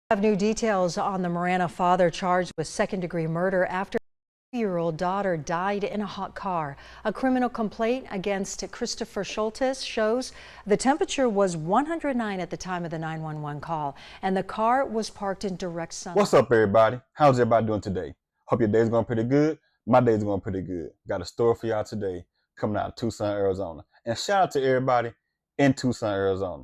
Have new details on the Marana father charged with second-degree murder after his 2-year-old daughter died in a hot car. A criminal complaint against Christopher Schultes shows the temperature was 109 at the time of the 911 call, and the car was parked in direct sunlight. What's up, everybody? How's everybody doing today? Hope your day's going pretty good. My day's going pretty good. Got a story for y'all today coming out of Tucson, Arizona. And shout out to everybody in Tucson, Arizona.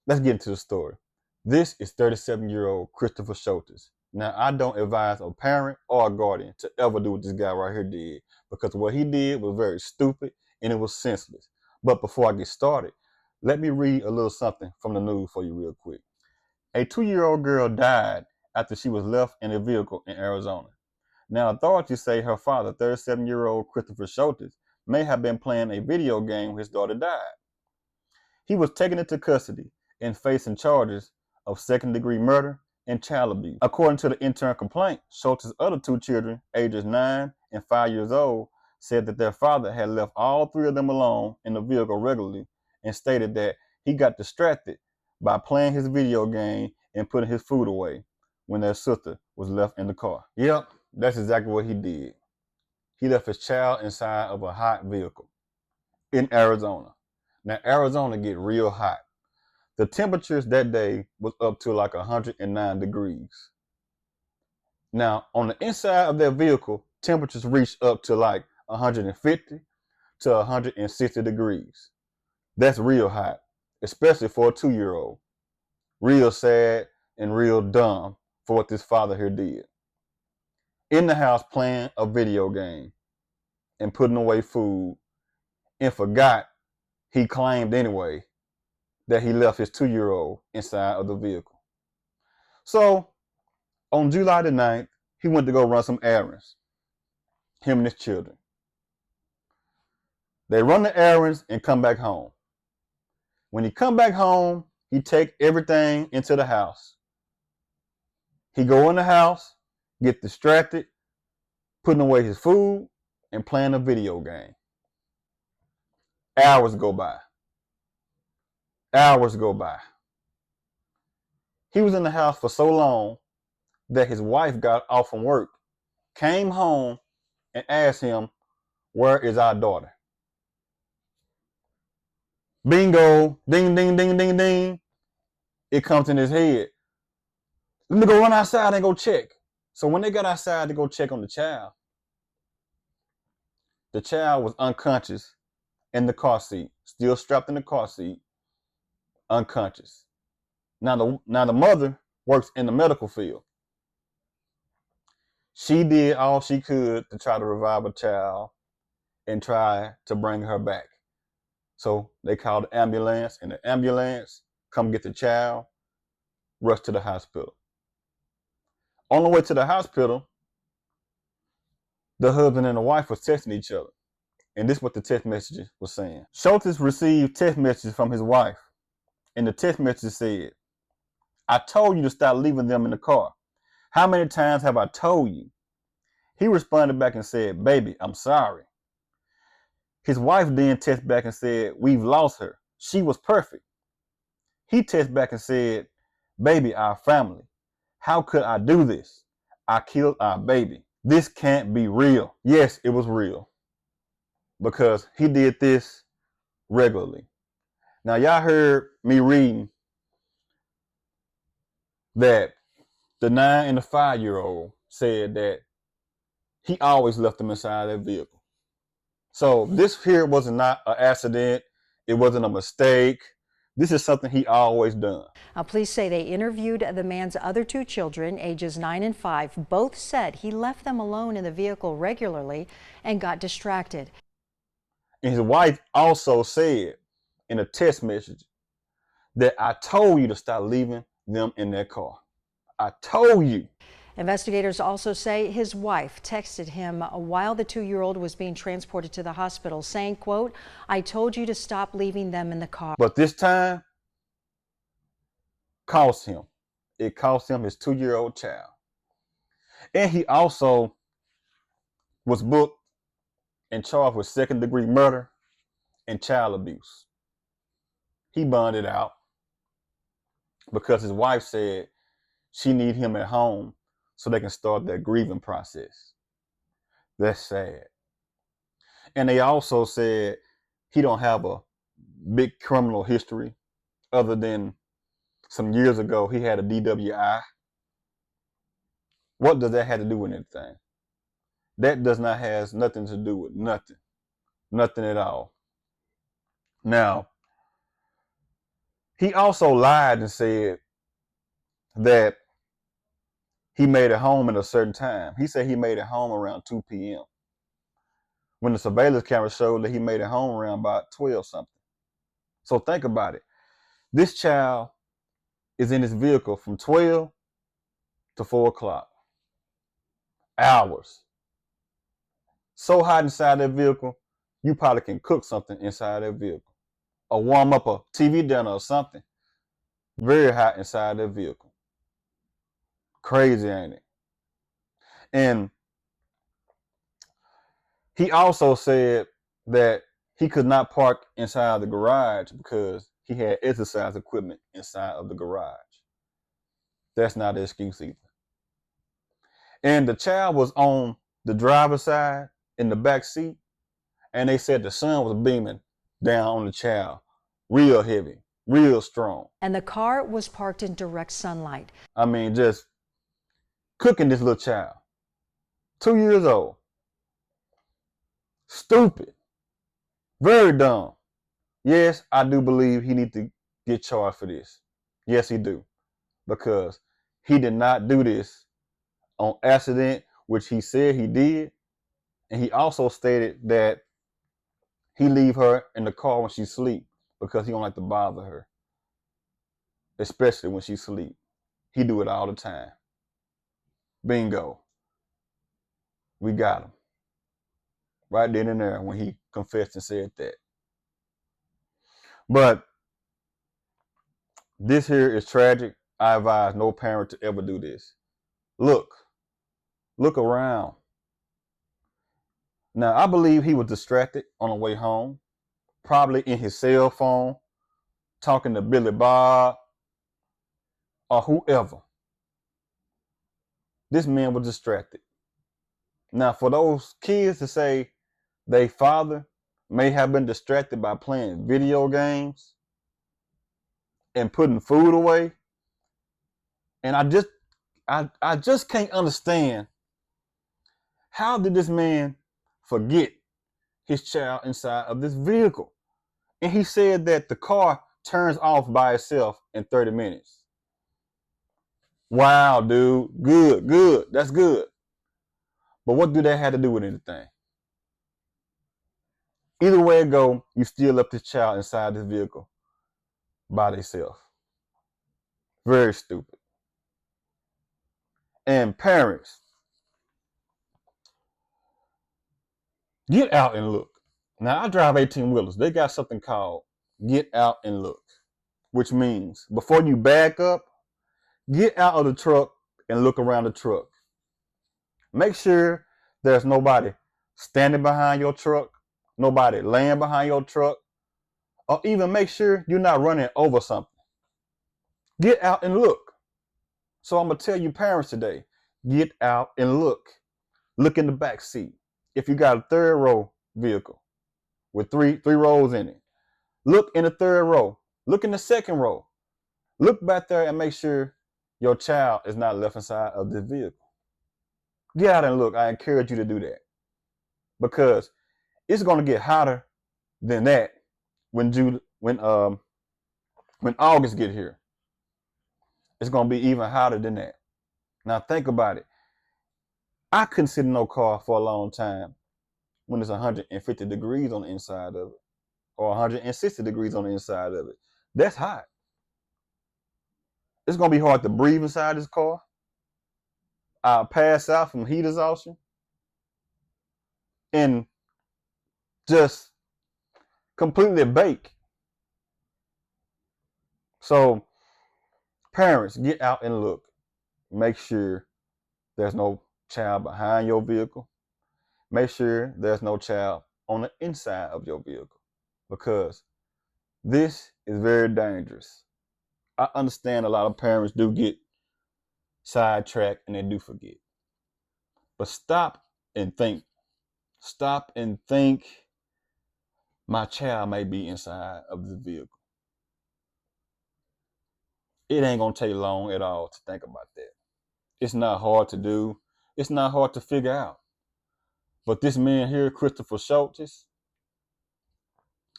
Let's get into the story. This is 37-year-old Christopher Schultes. Now, I don't advise a parent or a guardian to ever do what this guy right here did, because what he did was very stupid and it was senseless. But before I get started, let me read a little something from the news for you real quick. A 2-year-old girl died after she was left in a vehicle in Arizona. Now, authorities say her father, 37-year-old Christopher Schultes, may have been playing a video game when his daughter died. He was taken into custody and facing charges of second-degree murder and child abuse. According to the internal complaint, Schultes' other 2 children, ages 9 and 5 years old, said that their father had left all 3 of them alone in the vehicle regularly and stated that he got distracted by playing his video game and putting his food away when their sister was left in the car. Yep, that's exactly what he did. He left his child inside of a hot vehicle in Arizona. Now, Arizona get real hot. The temperatures that day was up to like 109 degrees. Now, on the inside of their vehicle, temperatures reached up to like 150 to 160 degrees. That's real hot, especially for a 2-year-old. Real sad and real dumb for what this father here did. In the house playing a video game and putting away food, and forgot, he claimed anyway, that he left his 2-year-old inside of the vehicle. So on July the 9th, he went to go run some errands, him and his children. They run the errands and come back home. When he come back home, he take everything into the house. He go in the house, get distracted, putting away his food and playing a video game. Hours go by. Hours go by. He was in the house for so long that his wife got off from work, came home, and asked him, "Where is our daughter?" Bingo, ding, ding, ding, ding, ding. It comes in his head. Let me go run outside and go check. So when they got outside to go check on the child was unconscious in the car seat, still strapped in the car seat, unconscious. Now the mother works in the medical field. She did all she could to try to revive a child and try to bring her back. So they called the ambulance, and the ambulance come get the child, rush to the hospital. On the way to the hospital, the husband and the wife was texting each other. And this is what the text messages was saying. Schultes received text messages from his wife. And the text message said, "I told you to stop leaving them in the car. How many times have I told you?" He responded back and said, "Baby, I'm sorry." His wife then texted back and said, "We've lost her. She was perfect." He texted back and said, "Baby, our family. How could I do this? I killed our baby. This can't be real." Yes, it was real, because he did this regularly. Now, y'all heard me reading that the 9 and the 5-year-old said that he always left them inside their vehicle. So this here was not an accident. It wasn't a mistake. This is something he always done. Now, police say they interviewed the man's other 2 children, ages 9 and 5. Both said he left them alone in the vehicle regularly and got distracted. And his wife also said in a text message that, "I told you to stop leaving them in their car. I told you." Investigators also say his wife texted him while the 2-year-old was being transported to the hospital saying, quote, "I told you to stop leaving them in the car." But this time cost him. It cost him his 2-year-old child. And he also was booked and charged with second-degree murder and child abuse. He bonded out because his wife said she need him at home so they can start their grieving process. That's sad. And they also said he don't have a big criminal history other than some years ago he had a DWI. What does that have to do with anything? That does not has nothing to do with nothing. Nothing at all. Now, he also lied and said that he made it home at a certain time. He said he made it home around 2 p.m. when the surveillance camera showed that he made it home around about 12 something. So think about it. This child is in his vehicle from 12 to 4 o'clock. Hours. So hot inside that vehicle, you probably can cook something inside that vehicle. Or warm up a TV dinner or something. Very hot inside that vehicle. Crazy, ain't it? And he also said that he could not park inside the garage because he had exercise equipment inside of the garage. That's not an excuse either. And the child was on the driver's side in the back seat, and they said the sun was beaming down on the child real heavy, real strong. And the car was parked in direct sunlight. I mean, just cooking this little child. 2 years old. Stupid. Very dumb. Yes, I do believe he needs to get charged for this. Yes, he do. Because he did not do this on accident, which he said he did. And he also stated that he leave her in the car when she sleep because he don't like to bother her. Especially when she sleep. He do it all the time. Bingo. We got him. Right then and there when he confessed and said that. But this here is tragic. I advise no parent to ever do this. Look around. Now, I believe he was distracted on the way home, probably in his cell phone, talking to Billy Bob or whoever. This man was distracted. Now, for those kids to say their father may have been distracted by playing video games and putting food away, and I just can't understand, how did this man forget his child inside of this vehicle? And he said that the car turns off by itself in 30 minutes. Wow, dude. Good. That's good. But what do that have to do with anything? Either way it go, you still left this child inside this vehicle by themselves. Very stupid. And parents, get out and look. Now, I drive 18-wheelers. They got something called get out and look, which means before you back up, get out of the truck and look around the truck. Make sure there's nobody standing behind your truck, nobody laying behind your truck, or even make sure you're not running over something. Get out and look. So I'm going to tell you parents today, get out and look. Look in the back seat. If you got a third row vehicle with three rows in it, look in the third row. Look in the second row. Look back there and make sure your child is not left inside of this vehicle. Get out and look. I encourage you to do that because it's going to get hotter than that when August get here. It's going to be even hotter than that. Now think about it. I couldn't sit in no car for a long time when it's 150 degrees on the inside of it or 160 degrees on the inside of it. That's hot. It's going to be hard to breathe inside this car. I'll pass out from heat exhaustion and just completely bake. So parents, get out and look. Make sure there's no child behind your vehicle. Make sure there's no child on the inside of your vehicle because this is very dangerous. I understand a lot of parents do get sidetrack, and they do forget. But stop and think. Stop and think. My child may be inside of the vehicle. It ain't gonna take long at all to think about that. It's not hard to do. It's not hard to figure out. But this man here, Christopher Schultz,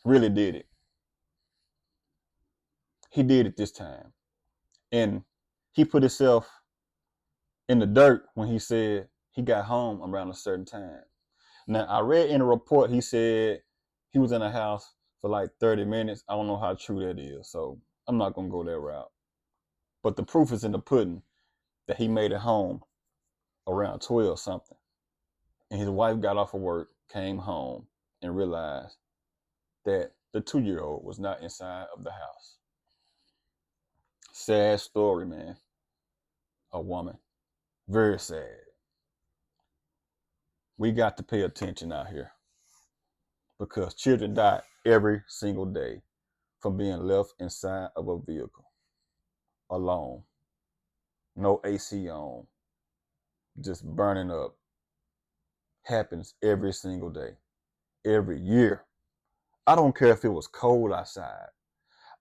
really did it. He did it this time. And he put himself in the dirt when he said he got home around a certain time. Now, I read in a report he said he was in the house for like 30 minutes. I don't know how true that is, so I'm not going to go that route. But the proof is in the pudding that he made it home around 12 something. And his wife got off of work, came home, and realized that the 2-year-old was not inside of the house. Sad story, man. A woman. Very sad. We got to pay attention out here because children die every single day from being left inside of a vehicle alone. No AC on. Just burning up. Happens every single day. Every year. I don't care if it was cold outside.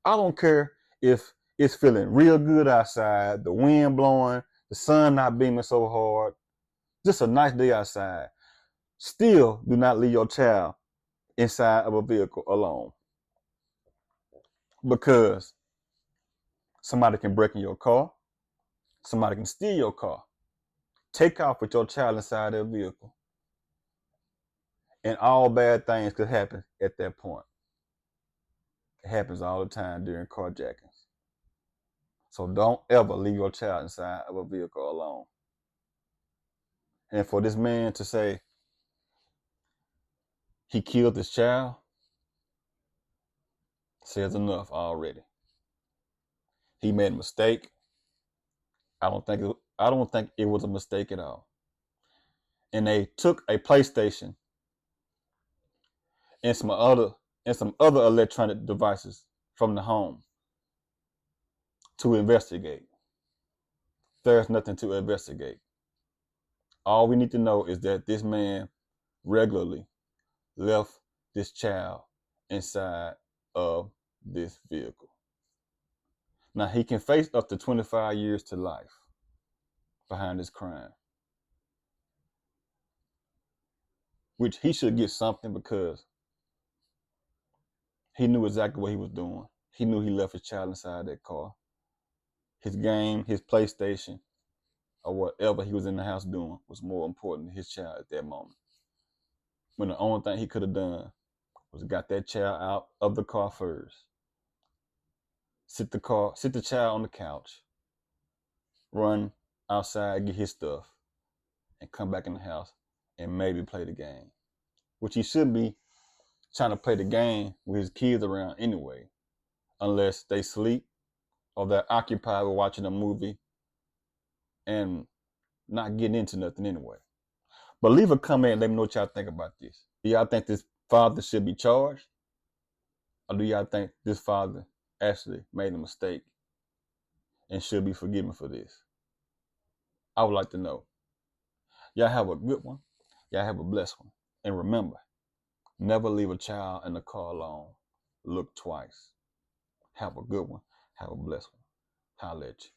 I don't care if it's feeling real good outside, the wind blowing, the sun not beaming so hard, just a nice day outside. Still do not leave your child inside of a vehicle alone. Because somebody can break in your car, somebody can steal your car, take off with your child inside their vehicle, and all bad things could happen at that point. It happens all the time during carjackings. So don't ever leave your child inside of a vehicle alone. And for this man to say he killed his child says enough already. He made a mistake. I don't think it was a mistake at all. And they took a PlayStation and some other electronic devices from the home to investigate. There's nothing to investigate. All we need to know is that this man regularly left this child inside of this vehicle. Now, he can face up to 25 years to life behind this crime, which he should get something because he knew exactly what he was doing. He knew he left his child inside that car. His game, his PlayStation, or whatever he was in the house doing was more important than his child at that moment. When the only thing he could have done was got that child out of the car first. Sit the child on the couch, run outside, get his stuff, and come back in the house and maybe play the game. Which he should be trying to play the game with his kids around anyway, unless they sleep or they're occupied with watching a movie and not getting into nothing anyway. But leave a comment and let me know what y'all think about this. Do y'all think this father should be charged? Or do y'all think this father actually made a mistake and should be forgiven for this? I would like to know. Y'all have a good one. Y'all have a blessed one. And remember, never leave a child in the car alone. Look twice. Have a good one. Have a blessed one. Holla at you.